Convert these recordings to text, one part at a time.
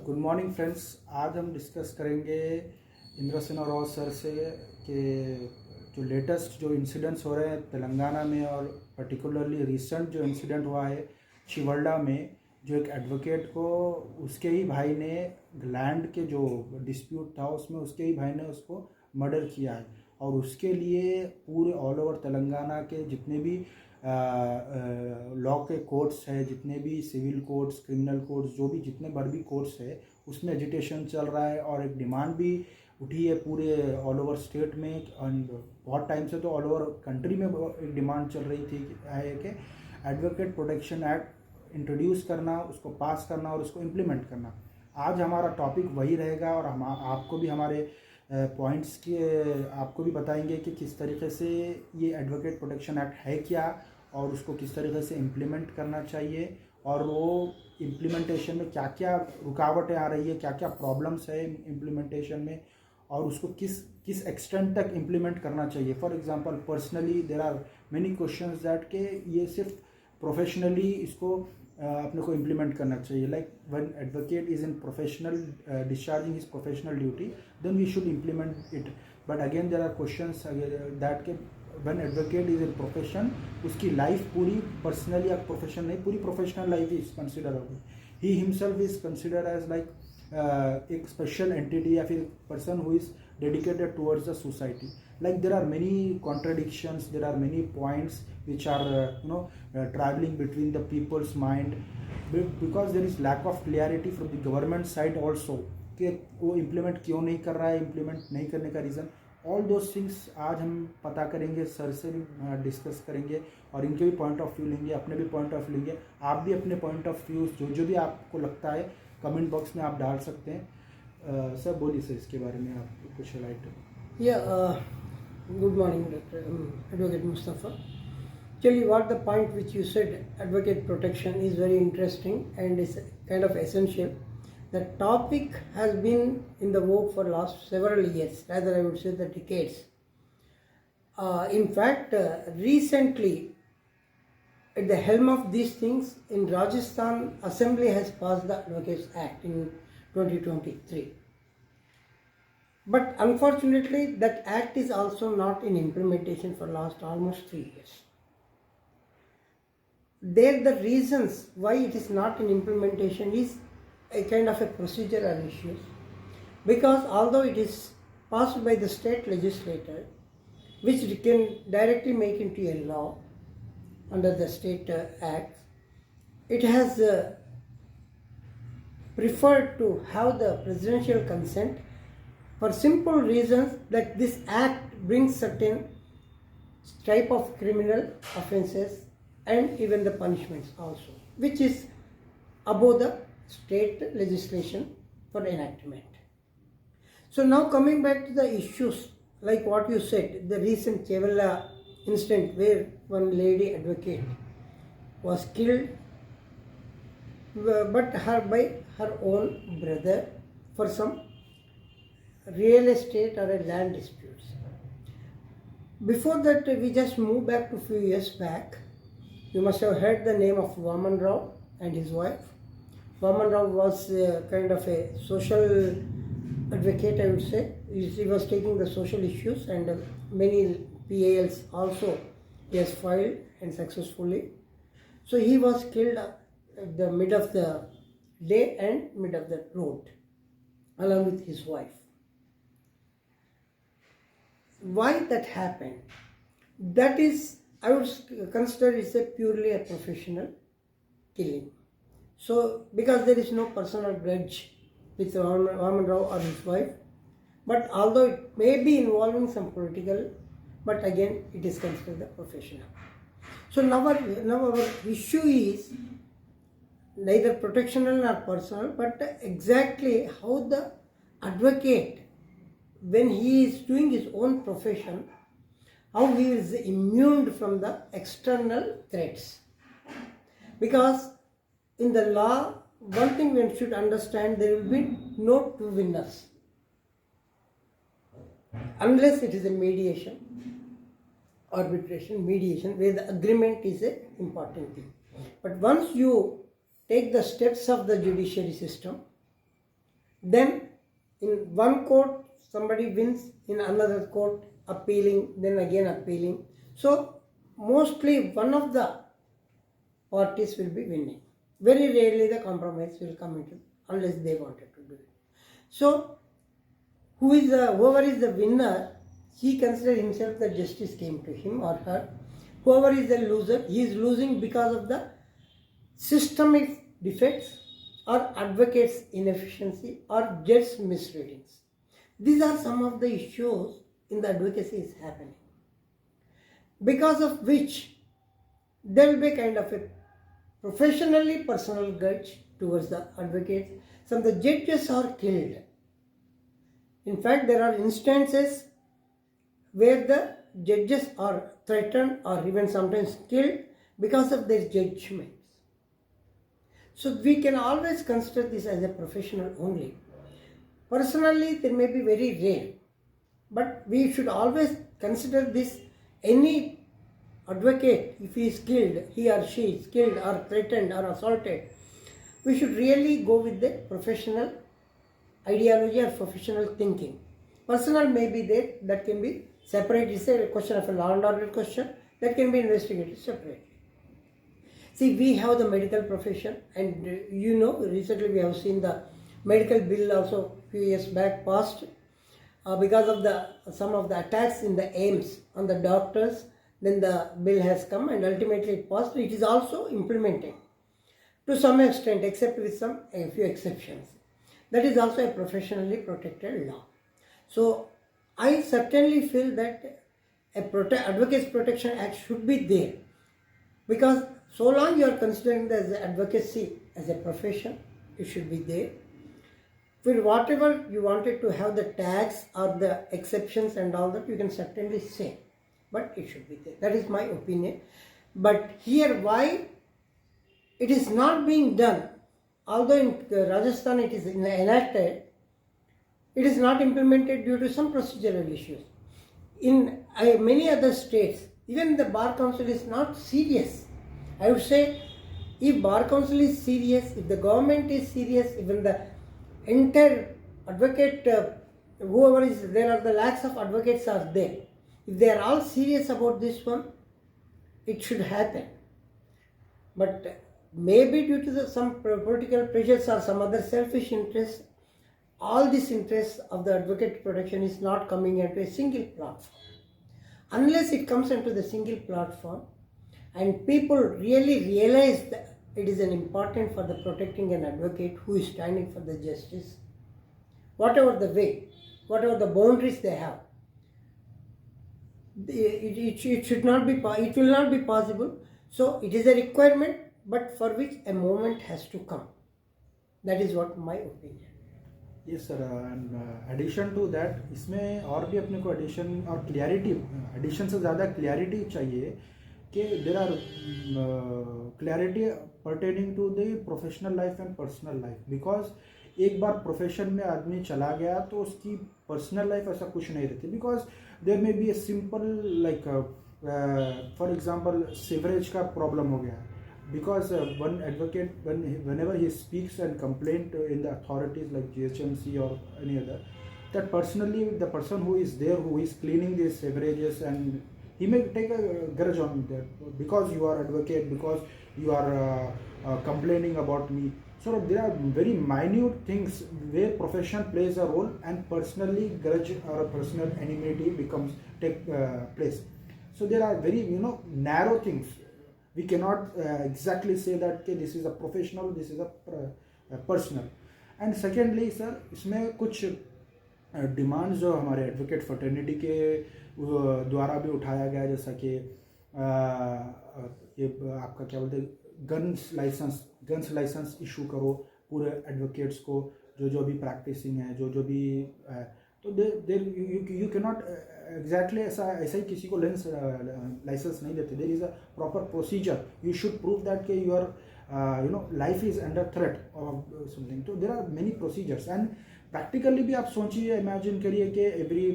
Good morning friends. आज हम discuss करेंगे इंद्र सिन्हा राव सर से कि जो लेटेस्ट जो इंसिडेंट्स हो रहे हैं तेलंगाना में और पर्टिकुलरली रिसेंट जो इंसिडेंट हुआ है चिवल्डा में, जो एक एडवोकेट को उसके ही भाई ने लैंड के जो डिस्प्यूट था उसमें उसके ही भाई ने उसको मर्डर किया है और उसके लिए पूरे ऑल ओवर तेलंगाना के जितने भी लॉ के कोर्ट्स है, जितने भी सिविल कोर्ट्स, क्रिमिनल कोर्ट्स, जो भी जितने बड़े भी कोर्ट्स है उसमें एजिटेशन चल रहा है और एक डिमांड भी उठी है पूरे ऑल ओवर स्टेट में। एंड बहुत टाइम से तो ऑल ओवर कंट्री में एक डिमांड चल रही थी कि एडवोकेट प्रोटेक्शन एक्ट इंट्रोड्यूस करना, उसको पास करना और उसको इम्प्लीमेंट करना। आज हमारा टॉपिक वही रहेगा और हम आपको भी हमारे पॉइंट्स के आपको भी बताएंगे कि किस तरीके से ये एडवोकेट प्रोटेक्शन एक्ट है क्या और उसको किस तरीके से इम्प्लीमेंट करना चाहिए और वो इम्प्लीमेंटेशन में क्या क्या रुकावटें आ रही है, क्या क्या प्रॉब्लम्स है इम्प्लीमेंटेशन में और उसको किस एक्सटेंट तक इम्प्लीमेंट करना चाहिए। For example personally there are many questions that के ये सिर्फ प्रोफेशनली इसको अपने को इम्प्लीमेंट करना चाहिए। Like when advocate is in professional discharging his professional duty then we should implement it. But again there are questions that के when advocate is in profession उसकी लाइफ पूरी पर्सनली या प्रोफेशन नहीं, पूरी प्रोफेशनल लाइफ इज कंसिडर होगी। He himself is consider as like एक special entity या फिर person who is dedicated towards the society. Like there are many contradictions, there are many points which are traveling between the people's mind because there is lack of clarity from the government side also कि वो implement क्यों नहीं कर रहा है, implement नहीं करने का reason, all those things आज हम पता करेंगे, सर से भी डिस्कस करेंगे और इनके भी पॉइंट ऑफ व्यू लेंगे, अपने भी पॉइंट ऑफ व्यू लेंगे। आप भी अपने पॉइंट ऑफ व्यू जो भी आपको लगता है कमेंट बॉक्स में आप डाल सकते हैं। सर बोलिए सर, इसके बारे में आप कुछ light. Good morning, Dr. Advocate Mustafa. Actually, what the point which you said, advocate protection, is very interesting and is kind of essential. The topic has been in the vogue for last several years, rather I would say the decades. In fact, recently, at the helm of these things, in Rajasthan, Assembly has passed the Advocates Act in 2023. But unfortunately, that act is also not in implementation for last almost 3 years. There, the reasons why it is not in implementation is a kind of a procedural issue. Because although it is passed by the state legislature, which can directly make into a law under the state acts, it has preferred to have the presidential consent for simple reasons that this act brings certain type of criminal offenses and even the punishments also, which is above the state legislation for enactment. So now coming back to the issues, like what you said, the recent Chevalla incident where one lady advocate was killed but by her own brother for some real estate or a land disputes. Before that, we just moved back to a few years back. You must have heard the name of Vaman Rao and his wife. Vaman Rao was kind of a social advocate, I would say. He was taking the social issues and many PALs also he has filed and successfully. So he was killed at the mid of the day and mid of the road along with his wife. Why that happened? That is, I would consider it's a purely a professional killing. So, because there is no personal grudge with Vaman Rao or his wife, but although it may be involving some political, but again it is considered a professional. So now our issue is neither protectional nor personal, but exactly how the advocate, when he is doing his own profession, how he is immune from the external threats. Because in the law, one thing one should understand, there will be no two winners unless it is a arbitration, mediation, where the agreement is an important thing. But once you take the steps of the judiciary system, Then in one court somebody wins, in another court appealing, then again appealing. So mostly one of the parties will be winning. Very rarely the compromise will come into, unless they wanted to do it. So whoever is the winner, he considers himself that justice came to him or her. Whoever is the loser, he is losing because of the systemic defects or advocates' inefficiency or judge misreadings. These are some of the issues in the advocacy is happening, because of which there will be kind of a professionally personal grudge towards the advocates. Some of the judges are killed. In fact, there are instances where the judges are threatened or even sometimes killed because of their judgments. So we can always consider this as a professional only. Personally, they may be very rare, but we should always consider this. Any advocate, if he is killed, he or she is killed or threatened or assaulted, we should really go with the professional ideology or professional thinking. Personal may be there, that can be separate. It's a question of a law and order question that can be investigated separately. See, we have the medical profession, and recently we have seen the medical bill also few years back passed because of some of the attacks in the aims on the doctors. Then the bill has come and ultimately it passed. It is also implemented to some extent, except with a few exceptions. That is also a professionally protected law. So I certainly feel that Advocates Protection Act should be there, because so long you are considering the advocacy as a profession, it should be there. For whatever you wanted to have the tags or the exceptions and all that, you can certainly say, but it should be there. That is my opinion. But here, why it is not being done, although in Rajasthan it is enacted, it is not implemented due to some procedural issues. In many other states, even the Bar Council is not serious. I would say, if Bar Council is serious, if the government is serious, even the entire advocate, whoever is there, are the lakhs of advocates are there. If they are all serious about this one, it should happen. But maybe due to some political pressures or some other selfish interests, all these interests of the advocate protection is not coming into a single platform. Unless it comes into the single platform and people really realize that it is an important for the protecting an advocate who is standing for the justice, whatever the way, whatever the boundaries they have, it will not be possible. So it is a requirement, but for which a moment has to come. That is what my opinion. Yes sir, addition to that इसमें और भी अपने को addition और clarity, addition से ज़्यादा clarity चाहिए कि there are clarity pertaining to the professional life and personal life, because एक बार प्रोफेशन में आदमी चला गया तो उसकी पर्सनल लाइफ ऐसा कुछ नहीं रहती, because there may be a simple like for example sewerage का प्रॉब्लम हो गया, because one advocate, whenever he speaks and complaint in the authorities like GHMC or any other, that personally the person who is there, who is cleaning these severages, and he may take a grudge on that because you are advocate, because you are complaining about me. So there are very minute things where profession plays a role and personally grudge or personal enmity take place. So there are very narrow things. We cannot exactly say that okay, this is a professional, this is a personal. And secondly sir, इसमें कुछ demands जो हमारे advocate fraternity के द्वारा भी उठाया गया, जैसा कि ये आपका क्या बोलते हैं, गन्स लाइसेंस इशू करो पूरे एडवोकेट्स को, जो भी प्रैक्टिसिंग है, जो भी है, तो यू कैन नॉट एग्जैक्टली ऐसा ही किसी को लाइसेंस नहीं देते. There is a proper procedure. You should prove that कि your life is under threat और समथिंग. तो there are many procedures and practically भी आप सोचिए, इमेजिन करिए कि every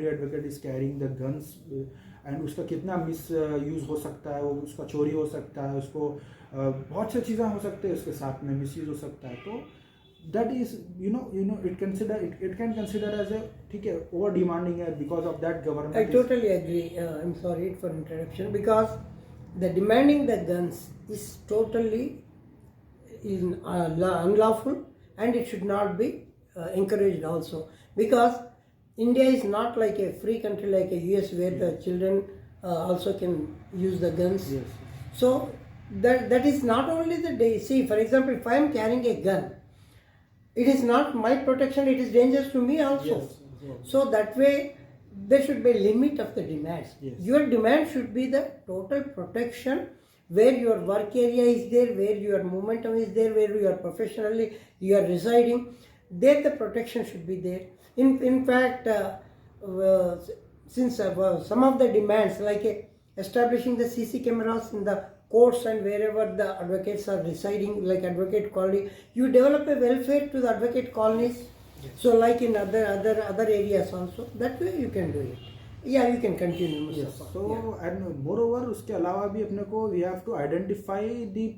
advocate is carrying the guns and उसका कितना मिस यूज़ हो सकता है, उसका चोरी हो सकता है, उसको बहुत सी चीज़ें हो सकती है, उसके साथ में मिस यूज़ हो सकता है. तो that is, it can consider as a, ठीक है, over demanding है, because of that government I totally agree. I'm sorry for interruption, because the demanding the guns is totally unlawful, and it should not be encouraged also, because India is not like a free country like a US where the children also can use the guns. Yes. So that is not only the day. See, for example, if I am carrying a gun, it is not my protection, it is dangerous to me also. Yes. So that way there should be a limit of the demands. Yes. Your demand should be the total protection, where your work area is there, where your momentum is there, where you are professionally you are residing, there the protection should be there. In fact, since some of the demands like establishing the CC cameras in the courts and wherever the advocates are residing, like advocate colony, you develop a welfare to the advocate colonies. Yes. So like in other areas also, that way you can do it. Yeah, you can continue. Yes. Mustafa. So and moreover, उसके अलावा भी अपने को we have to identify the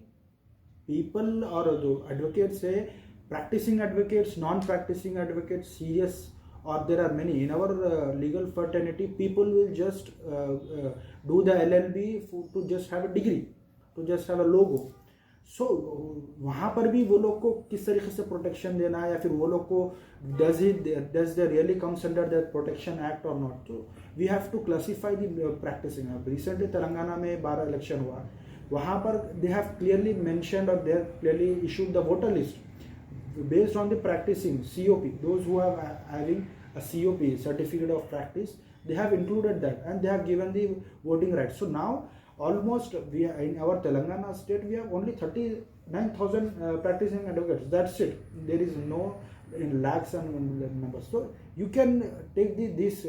people और जो advocates है, practicing advocates, non-practicing advocates, serious, or there are many in our legal fraternity. People will just do the LLB to just have a degree, to just have a logo. So वहाँ पर भी वो लोग को किस तरीके से प्रोटेक्शन देना है, या फिर वो लोग को does they really comes under that protection act or not. So we have to classify the practicing. Recently Telangana में 12 इलेक्शन हुआ, वहाँ पर they have clearly mentioned or they have clearly issued the voter list based on the practicing COP. Those who are having a COP, certificate of practice, they have included that and they have given the voting rights. So now almost we are, in our Telangana state we have only 39,000 practicing advocates. That's it. There is no in lakhs and numbers. So you can take this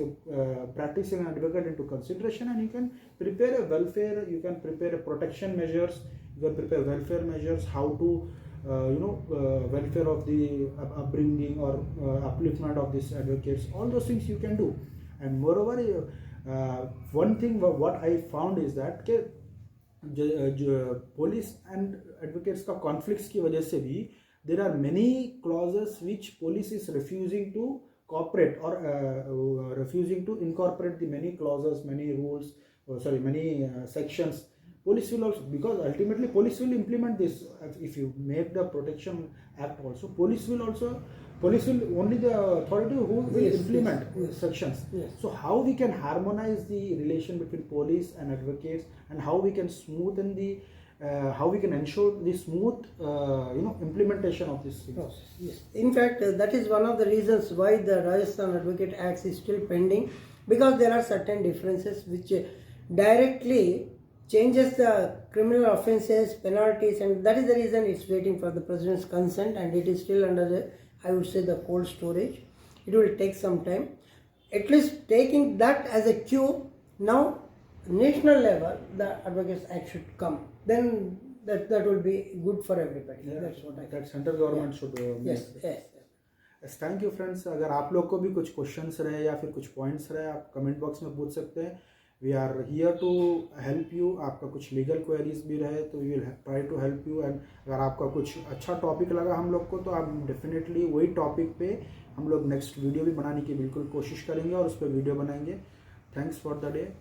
practicing advocate into consideration, and you can prepare a welfare, you can prepare a protection measures, you can prepare welfare measures, how to welfare of the upbringing or upliftment of these advocates. All those things you can do. And moreover, one thing what I found is that police and advocates का conflicts की वजह से भी there are many clauses which police is refusing to cooperate or refusing to incorporate the many clauses, many rules, many sections. Police will also, because ultimately police will implement this. If you make the protection act also, police will only the authority who will implement sections. Yes. So how we can harmonize the relation between police and advocates, and how we can smoothen the how we can ensure the smooth implementation of this thing. Yes. In fact, that is one of the reasons why the Rajasthan Advocate Act is still pending, because there are certain differences which directly changes the criminal offences, penalties, and that is the reason it's waiting for the President's consent, and it is still under the, I would say, the cold storage. It will take some time. At least taking that as a cue, now national level, the Advocates Act should come. Then that will be good for everybody. Yeah, that's what I think. that central government should Yes, yes. Yes, thank you friends. अगर आप लोग को भी कुछ questions रहे या फिर कुछ पॉइंट्स रहे, आप कमेंट बॉक्स में पूछ सकते हैं. We are here to help you. आपका कुछ लीगल क्वेरीज भी रहे तो we will try to help you. And अगर आपका कुछ अच्छा टॉपिक लगा हम लोग को, तो आप डेफिनेटली वही टॉपिक पे हम लोग नेक्स्ट वीडियो भी बनाने की बिल्कुल कोशिश करेंगे और उस पर वीडियो बनाएंगे. Thanks for the day.